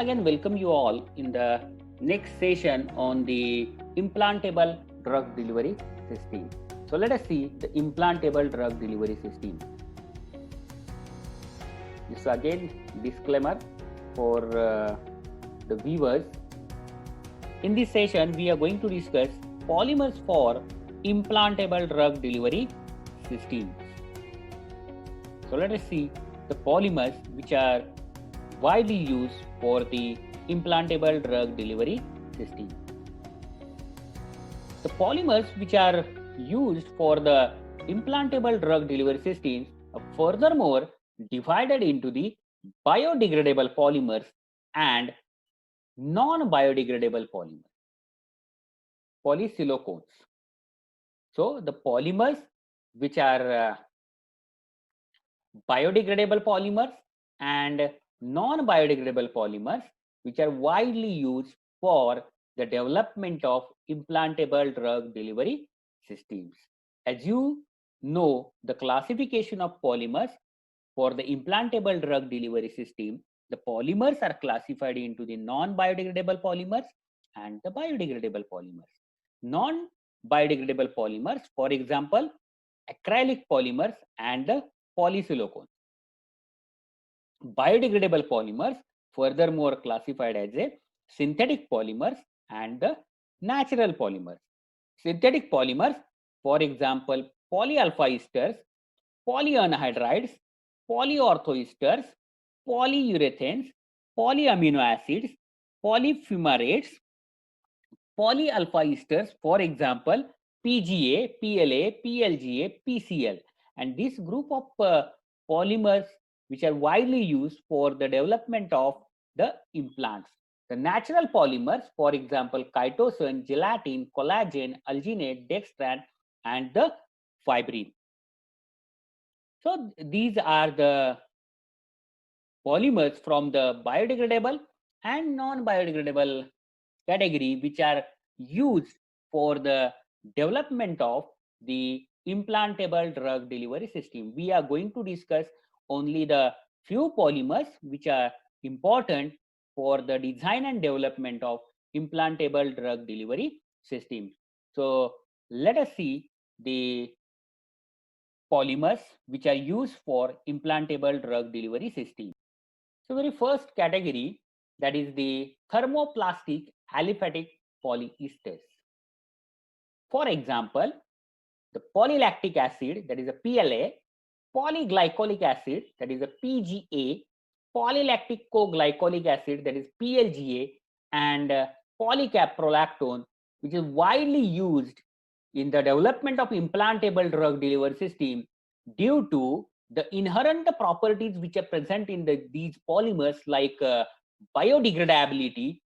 again welcome you all in the next session on the implantable drug delivery system. So let us see the implantable drug delivery system. This is again disclaimer for the viewers. In this session, we are going to discuss polymers for implantable drug delivery systems. So let us see the polymers which are widely used for the implantable drug delivery system. The polymers which are used for the implantable drug delivery systems are furthermore divided into the biodegradable polymers and non-biodegradable polymers, polysilicones. So the polymers which are biodegradable polymers and non-biodegradable polymers which are widely used for the development of implantable drug delivery systems. As you know, the classification of polymers for the implantable drug delivery system, the polymers are classified into the non-biodegradable polymers and the biodegradable polymers. Non-biodegradable polymers, for example, acrylic polymers and the polysilicones. Biodegradable polymers furthermore classified as a synthetic polymers and the natural polymers. Synthetic polymers, for example, polyalpha esters, polyanhydrides, polyorthoesters, polyurethanes, polyamino acids, polyfumarates, polyalpha esters, for example, PGA, PLA, PLGA, PCl. And this group of polymers which are widely used for the development of the implants. The natural polymers, for example, chitosan, gelatin, collagen, alginate, dextran, and the fibrin. So these are the polymers from the biodegradable and non-biodegradable category which are used for the development of the implantable drug delivery system. We are going to discuss only the few polymers which are important for the design and development of implantable drug delivery systems. So let us see the polymers which are used for implantable drug delivery system. So very first category, that is the thermoplastic aliphatic polyesters. For example, the polylactic acid, that is a PLA, polyglycolic acid, that is a PGA, polylactic co-glycolic acid, that is PLGA, and polycaprolactone, which is widely used in the development of implantable drug delivery system due to the inherent properties which are present in these polymers like biodegradability,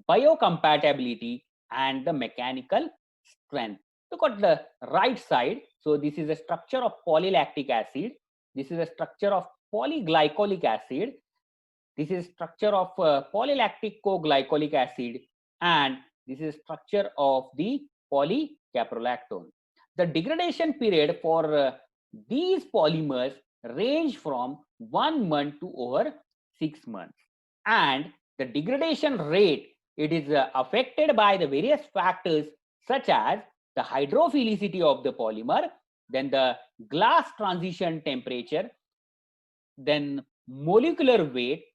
biocompatibility, and the mechanical strength. Look at the right side. So this is a structure of polylactic acid. This is a structure of polyglycolic acid. This is structure of polylactic co-glycolic acid, and this is structure of the polycaprolactone. The degradation period for these polymers range from 1 month to over 6 months, and the degradation rate, it is affected by the various factors such as the hydrophilicity of the polymer, then the glass transition temperature, then molecular weight,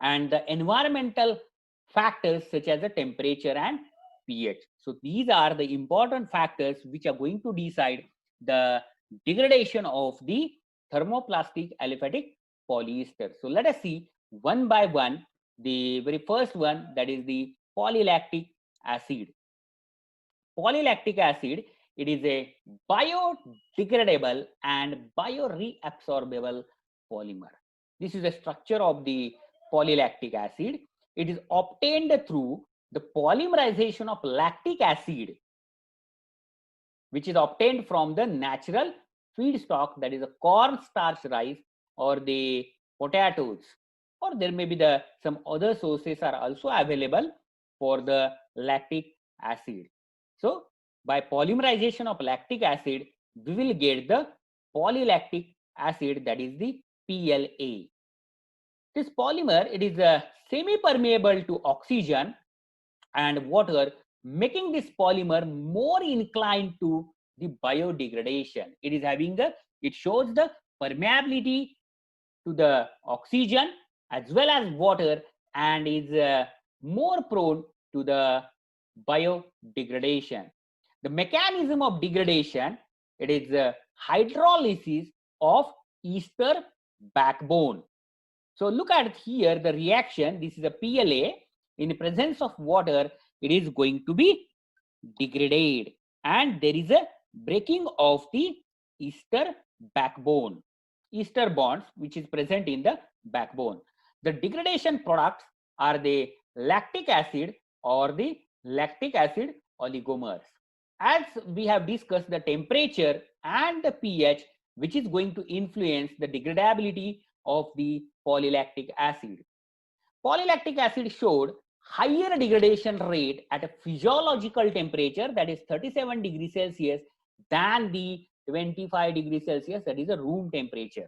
and the environmental factors such as the temperature and pH. So these are the important factors which are going to decide the degradation of the thermoplastic aliphatic polyester. So let us see one by one. The very first one, that is the polylactic acid. Polylactic acid, it is a biodegradable and bioreabsorbable polymer. This is the structure of the polylactic acid. It is obtained through the polymerization of lactic acid, which is obtained from the natural feedstock, that is a corn starch rice or the potatoes, or there may be some other sources are also available for the lactic acid. So by polymerization of lactic acid, we will get the polylactic acid, that is the PLA. This polymer, it is semi-permeable to oxygen and water, making this polymer more inclined to the biodegradation. It is having it shows the permeability to the oxygen as well as water, and is more prone to the biodegradation. The mechanism of degradation, it is hydrolysis of ester backbone. So look at here the reaction. This is a PLA. In the presence of water, it is going to be degraded, and there is a breaking of the ester backbone, ester bonds, which is present in the backbone. The degradation products are the lactic acid or the lactic acid oligomers. As we have discussed, the temperature and the pH, which is going to influence the degradability of the polylactic acid. Polylactic acid showed higher degradation rate at a physiological temperature, that is 37 degrees Celsius, than the 25 degrees Celsius, that is a room temperature.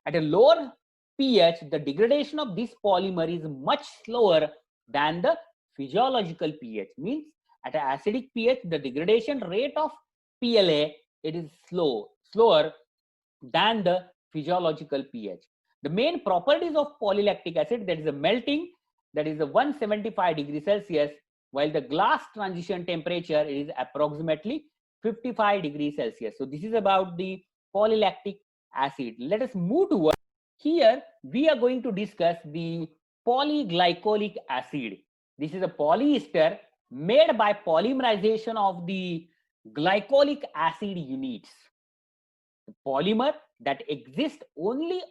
At a lower pH, the degradation of this polymer is much slower than the physiological pH. Means at an acidic pH, the degradation rate of PLA, it is slower than the physiological pH. The main properties of polylactic acid, that is a melting, that is a 175 degrees Celsius, while the glass transition temperature is approximately 55 degrees Celsius. So this is about the polylactic acid. Let us move towards. Here we are going to discuss the polyglycolic acid. This is a polyester made by polymerization of the glycolic acid units. The polymer that exists only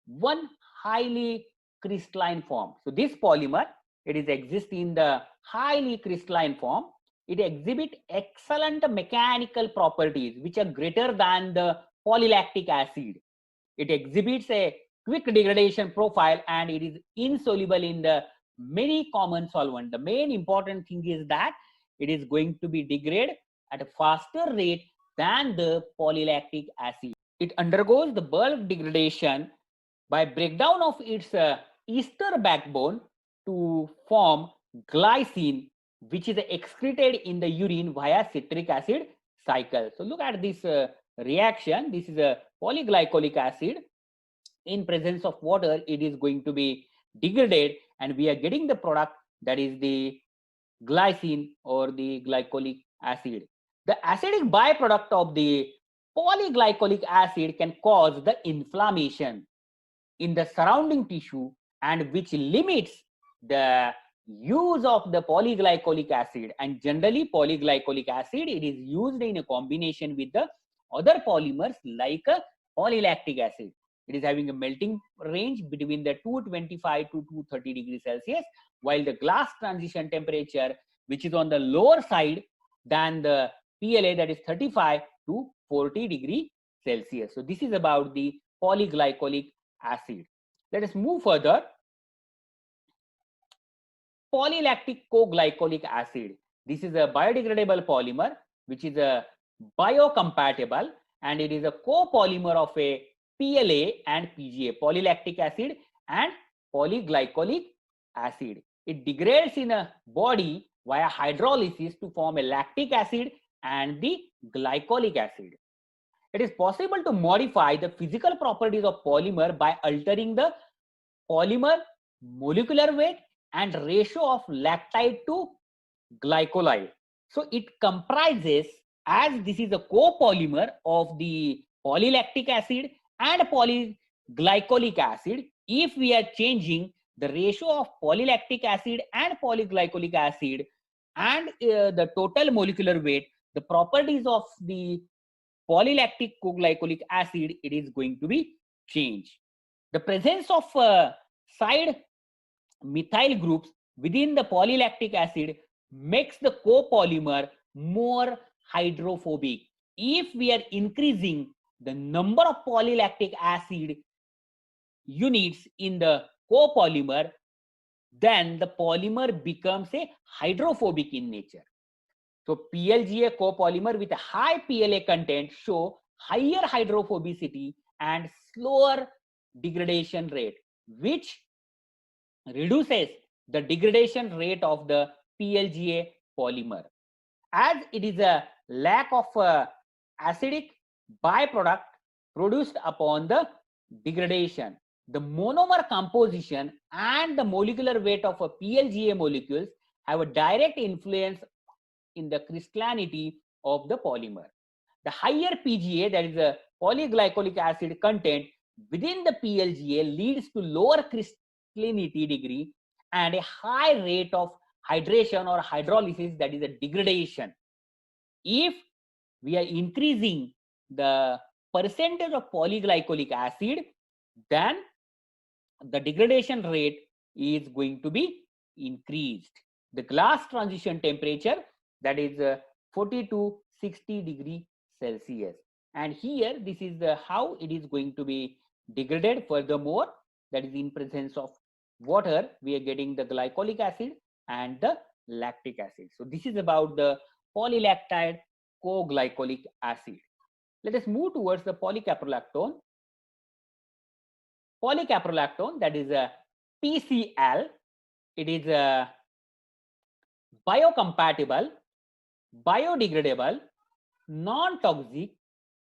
one highly crystalline form. So this polymer, it is exist in the highly crystalline form. It exhibit excellent mechanical properties which are greater than the polylactic acid. It exhibits a quick degradation profile, and it is insoluble in the many common solvent. The main important thing is that it is going to be degraded at a faster rate than the polylactic acid. It undergoes the bulk degradation by breakdown of its ester backbone to form glycine, which is excreted in the urine via citric acid cycle. So look at this reaction. This is a polyglycolic acid. In presence of water, it is going to be degraded, and we are getting the product, that is the glycine or the glycolic acid. The acidic byproduct of the polyglycolic acid can cause the inflammation in the surrounding tissue, and which limits the use of the polyglycolic acid. And generally polyglycolic acid, it is used in a combination with the other polymers like polylactic acid. It is having a melting range between the 225 to 230 degrees Celsius, while the glass transition temperature, which is on the lower side than the PLA, that is 35 to 40 degree Celsius. So this is about the polyglycolic acid. Let us move further. Polylactic coglycolic acid. This is a biodegradable polymer which is a biocompatible, and it is a copolymer of a PLA and PGA, polylactic acid and polyglycolic acid. It degrades in a body via hydrolysis to form a lactic acid and the glycolic acid. It is possible to modify the physical properties of polymer by altering the polymer molecular weight and ratio of lactide to glycolide. So it comprises, as this is a copolymer of the polylactic acid and polyglycolic acid, if we are changing the ratio of polylactic acid and polyglycolic acid and the total molecular weight, the properties of the polylactic coglycolic acid, it is going to be changed. The presence of side methyl groups within the polylactic acid makes the copolymer more hydrophobic. If we are increasing the number of polylactic acid units in the copolymer, then the polymer becomes a hydrophobic in nature. So PLGA copolymer with a high PLA content show higher hydrophobicity and slower degradation rate. which reduces the degradation rate of the PLGA polymer. As it is a lack of acidic byproduct produced upon the degradation, the monomer composition and the molecular weight of a PLGA molecules have a direct influence in the crystallinity of the polymer. The higher PGA, that is a polyglycolic acid content within the PLGA, leads to lower crystallinity degree and a high rate of hydration or hydrolysis, that is a degradation. If we are increasing the percentage of polyglycolic acid, then the degradation rate is going to be increased. The glass transition temperature, that is 40 to 60 degree Celsius. And here this is how it is going to be degraded. Furthermore, that is in presence of water, we are getting the glycolic acid and the lactic acid. So this is about the polylactide co-glycolic acid. Let us move towards the polycaprolactone. Polycaprolactone, that is a PCl. It is a biocompatible, biodegradable, non-toxic,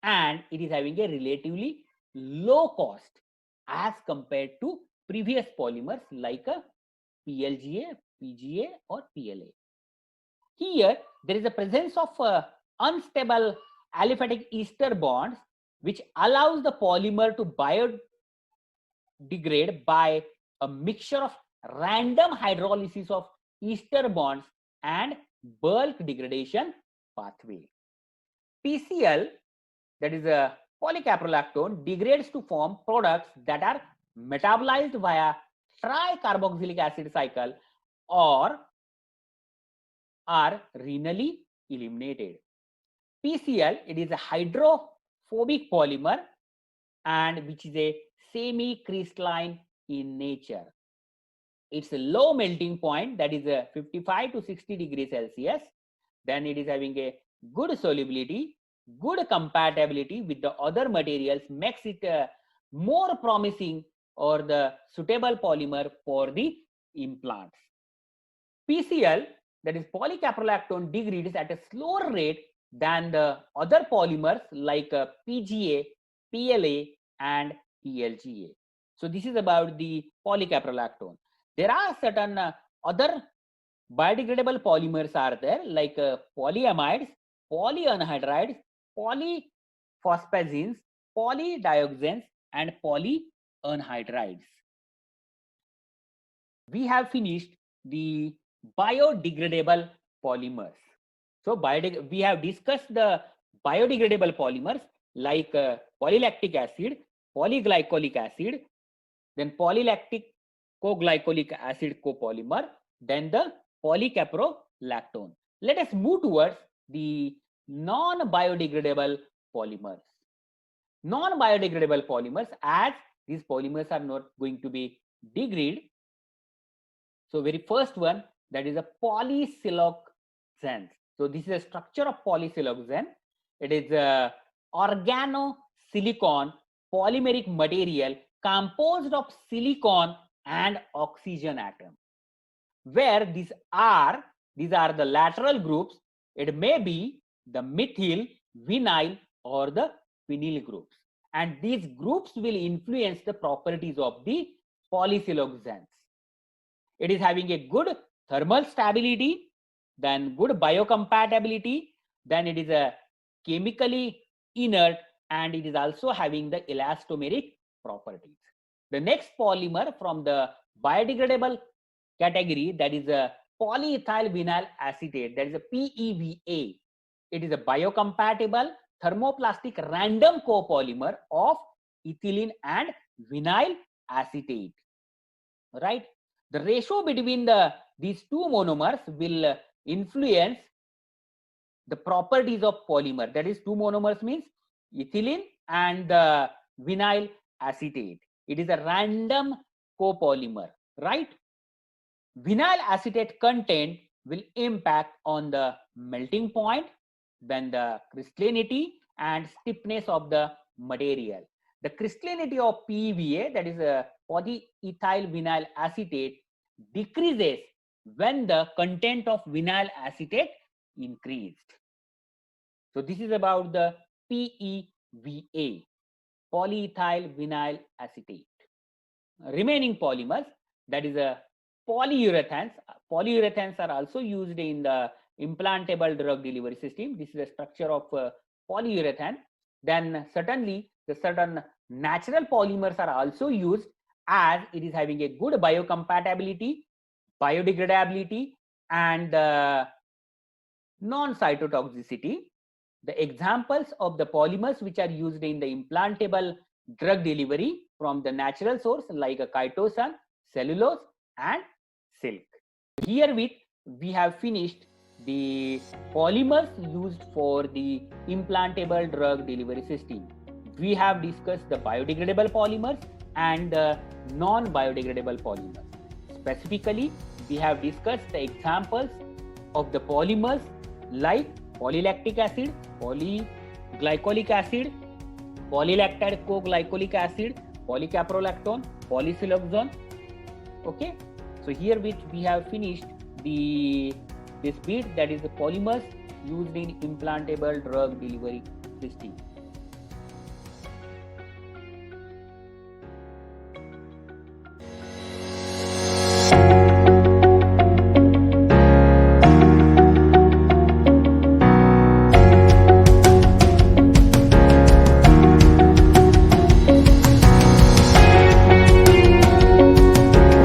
and it is having a relatively low cost as compared to previous polymers like a PLGA, PGA or PLA. Here there is a presence of unstable aliphatic ester bonds which allows the polymer to biodegrade by a mixture of random hydrolysis of ester bonds and bulk degradation pathway. PCl, that is a polycaprolactone, degrades to form products that are metabolized via tricarboxylic acid cycle or are renally eliminated. PCl, it is a hydrophobic polymer and which is a semi-crystalline in nature. It's a low melting point, that is a 55 to 60 degrees Celsius. Then it is having a good solubility, good compatibility with the other materials, makes it more promising or the suitable polymer for the implants. PCl, that is polycaprolactone, degrades at a slower rate than the other polymers like PGA, PLA and PLGA. So this is about the polycaprolactone. There are certain other biodegradable polymers are there like polyamides, polyanhydrides, polyphosphazines, polydioxanes and polyanhydrides. We have finished the biodegradable polymers. So we have discussed the biodegradable polymers like polylactic acid, polyglycolic acid, then polylactic co-glycolic acid copolymer, then the polycaprolactone. Let us move towards the non-biodegradable polymers. Non-biodegradable polymers, as these polymers are not going to be degraded. So very first one, that is a polysiloxane. So this is a structure of polysiloxane. It is a organosilicon polymeric material composed of silicon and oxygen atom, where these are the lateral groups. It may be the methyl, vinyl or the phenyl groups, and these groups will influence the properties of the polysiloxanes. It is having a good thermal stability, then good biocompatibility, then it is a chemically inert, and it is also having the elastomeric properties. The next polymer from the biodegradable category, that is a polyethyl vinyl acetate, that is a PEVA. It is a biocompatible thermoplastic random copolymer of ethylene and vinyl acetate, right? The ratio between these two monomers will influence the properties of polymer. That is, two monomers means ethylene and the vinyl acetate. It is a random copolymer, right? Vinyl acetate content will impact on the melting point, then the crystallinity and stiffness of the material. The crystallinity of PEVA, that is polyethyl vinyl acetate decreases when the content of vinyl acetate increased. So this is about the PEVA, polyethyl vinyl acetate. Remaining polymers, that is a polyurethanes. Polyurethanes are also used in the implantable drug delivery system. This is the structure of polyurethane. Then certainly the certain natural polymers are also used, as it is having a good biocompatibility, biodegradability, and non-cytotoxicity. The examples of the polymers which are used in the implantable drug delivery from the natural source, like a chitosan, cellulose, and silk. Herewith we have finished the polymers used for the implantable drug delivery system. We have discussed the biodegradable polymers and the non-biodegradable polymers. Specifically, we have discussed the examples of the polymers like polylactic acid, polyglycolic acid, polylactide co-glycolic acid, polycaprolactone, polysiloxane. Okay, so here which we have finished this bit, that is the polymers used in implantable drug delivery system.